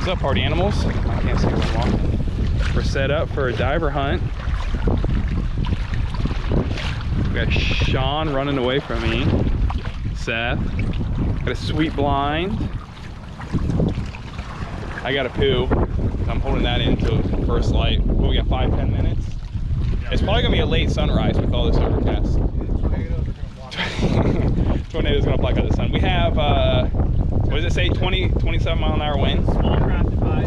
What's up, party animals? I can't see where I'm walking. We're set up for a diver hunt. We got Sean running away from me. Seth. Got a sweet blind. I got a poo. I'm holding that in until first light. Well, we got 5-10 minutes. It's probably gonna be a late sunrise with all this overcast. Tornado's gonna block out the sun. We have, what does it say? 27 mile an hour winds.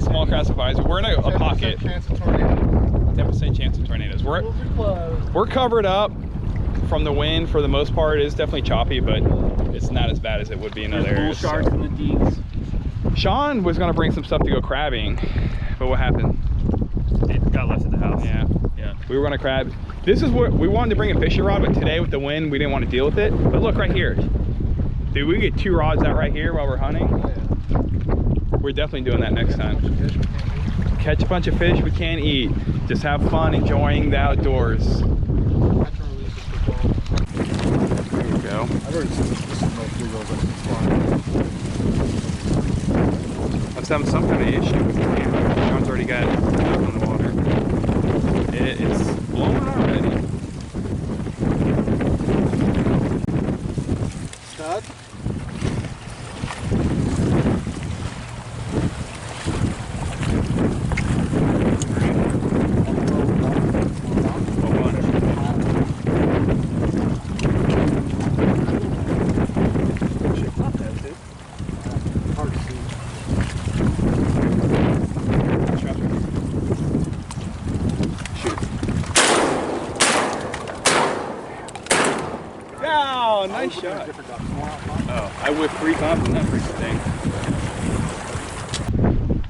Small craft advisory. We're in a pocket. 10% chance of tornadoes. We're covered up from the wind for the most part. It is definitely choppy, but it's not as bad as it would be in other areas. Sharks in the deeps. Sean was gonna bring some stuff to go crabbing, but what happened? It got left at the house. Yeah. We were gonna crab. This is what we wanted to bring a fishing rod, but today with the wind, we didn't want to deal with it. But look right here. Dude, we get 2 rods out right here while we're hunting. We're definitely doing that next time. Catch a bunch of fish we can't eat. Just have fun enjoying the outdoors. There you go. I've already seen this is no bluegills that flying. I was having some kind of issue with the camera. Sean's already got it on the water. It's blowing already. Stud? Oh, nice shot. Oh, I whipped 3 times on that freaking thing.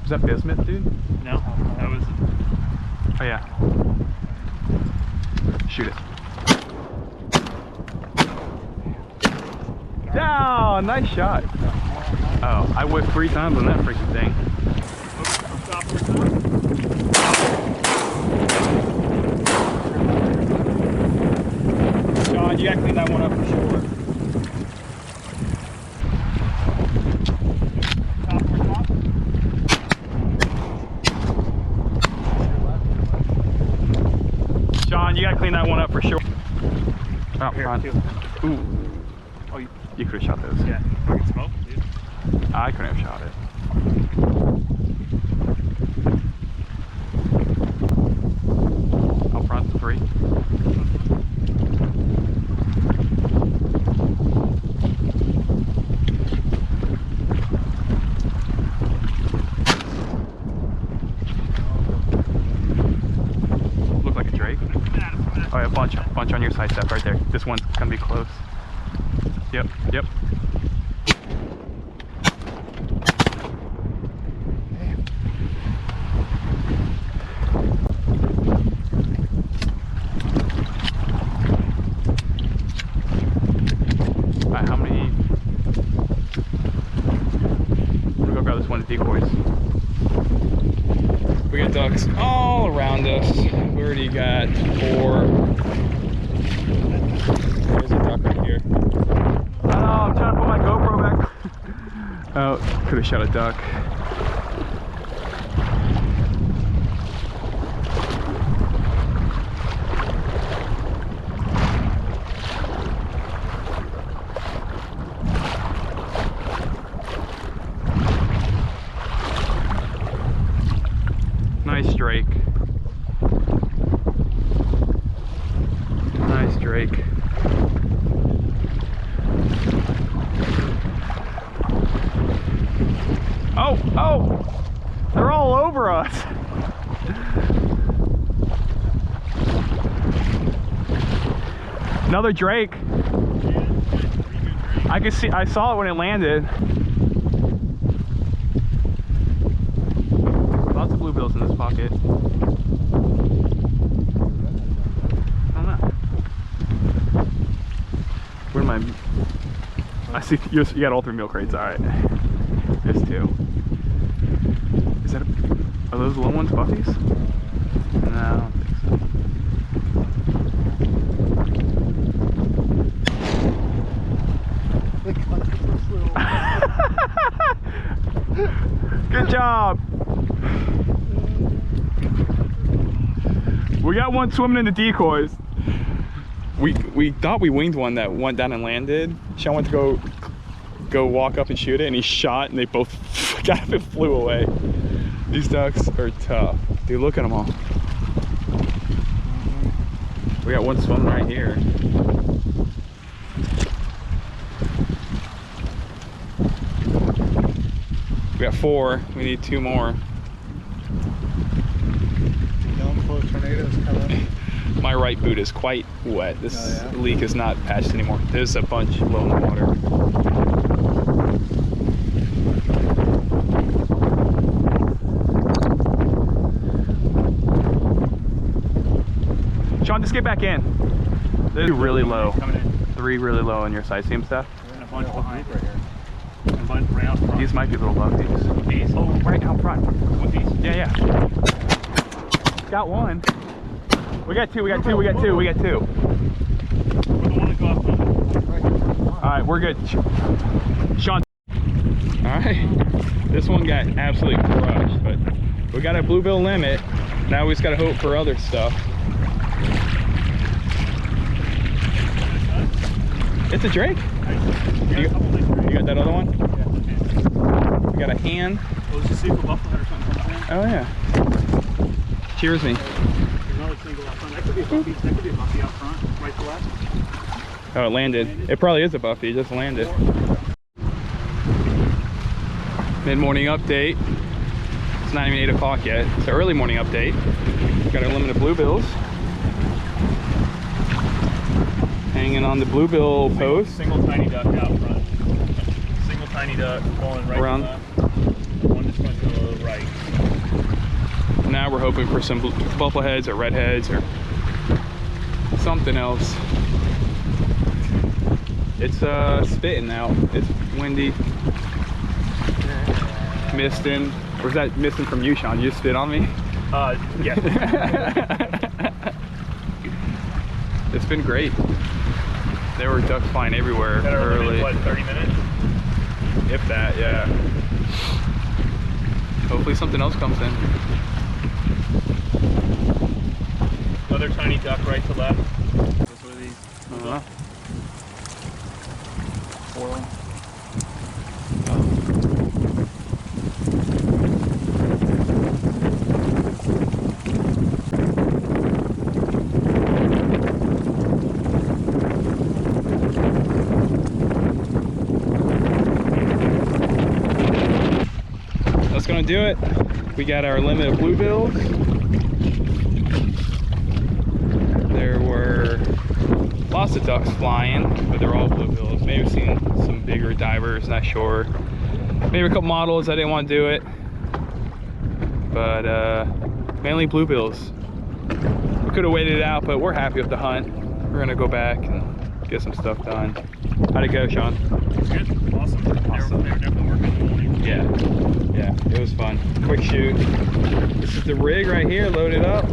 Was that bismuth, dude? No, that was. Oh, yeah. Shoot it. Oh, nice shot. Oh, I whipped 3 times on that freaking thing. Sean, you gotta clean that one up for sure. Sean, you gotta clean that one up for sure. Out front. Ooh. Oh, you could have shot those. yeah. Fucking smoke, dude. I couldn't have shot it. Out front, 3. Look like a drake. Oh yeah, bunch on your side, Steph, right there. This one's gonna be close. Yep. Alright, how many? I'm gonna go grab this one of the decoys. We got ducks all around us. We already got 4. There's a duck right here. Oh, I'm trying to put my GoPro back. Oh, could have shot a duck. Nice drake. Nice drake. Oh! They're all over us. Another drake. I saw it when it landed. Lots of bluebills in this pocket. I don't know. Where am I? I see you got all 3 milk crates. All right. There's 2. Is that are those little ones puppies? No, I don't think so. Good job. We got one swimming in the decoys. We thought we winged one that went down and landed. Sean went to go walk up and shoot it, and he shot, and they both got up and flew away. These ducks are tough. Dude, look at them all. We got one swimming right here. We got 4. We need 2 more. Downflow tornadoes coming. My right boot is quite wet. This leak is not patched anymore. There's a bunch low in the water. Sean, just get back in. They're really low. 3 really low on your side. See them, Steph? And a bunch behind right here. And a bunch right out front. These might be little buffies. These? Oh, right out front. With these? Yeah. Got one. We got 2, we got 2, we got 2, we got 2. We're the one that go up front. Alright, we're good. Sean. Alright. This one got absolutely crushed, but we got a bluebill limit. Now we just gotta hope for other stuff. It's a drake? You got that other one? We got a hand. Well, let's just see if a bufflehead or something comes in. Oh yeah. Cheers me. There's another single out front. That could be a buffy. That could be a buffy out front, right to left. Oh, it landed. It probably is a buffy. It just landed. Mid-morning update. It's not even 8 o'clock yet. It's an early morning update. Got our limited bluebills. Hanging on the bluebill post. Single tiny duck out front. Single tiny duck going right Around. to left. One just went to the right. Now we're hoping for some buffleheads or redheads or something else. It's spitting out. It's windy. Misting. Or is that misting from you, Sean? You just spit on me? Yeah. It's been great. There were ducks flying everywhere Got our early. limit, what, 30 minutes? If that, yeah. Hopefully something else comes in. Another tiny duck right to left. That's what these. Uh-huh. 4. That's gonna do it. We got our limit of bluebills. There were lots of ducks flying, but they're all bluebills. Maybe we've seen some bigger divers, not sure. Maybe a couple models, I didn't want to do it. But mainly bluebills. We could have waited it out, but we're happy with the hunt. We're gonna go back and get some stuff done. How'd it go, Sean? It's good. Awesome. Awesome. They're definitely working the morning. Yeah, it was fun. Quick shoot. This is the rig right here, loaded up.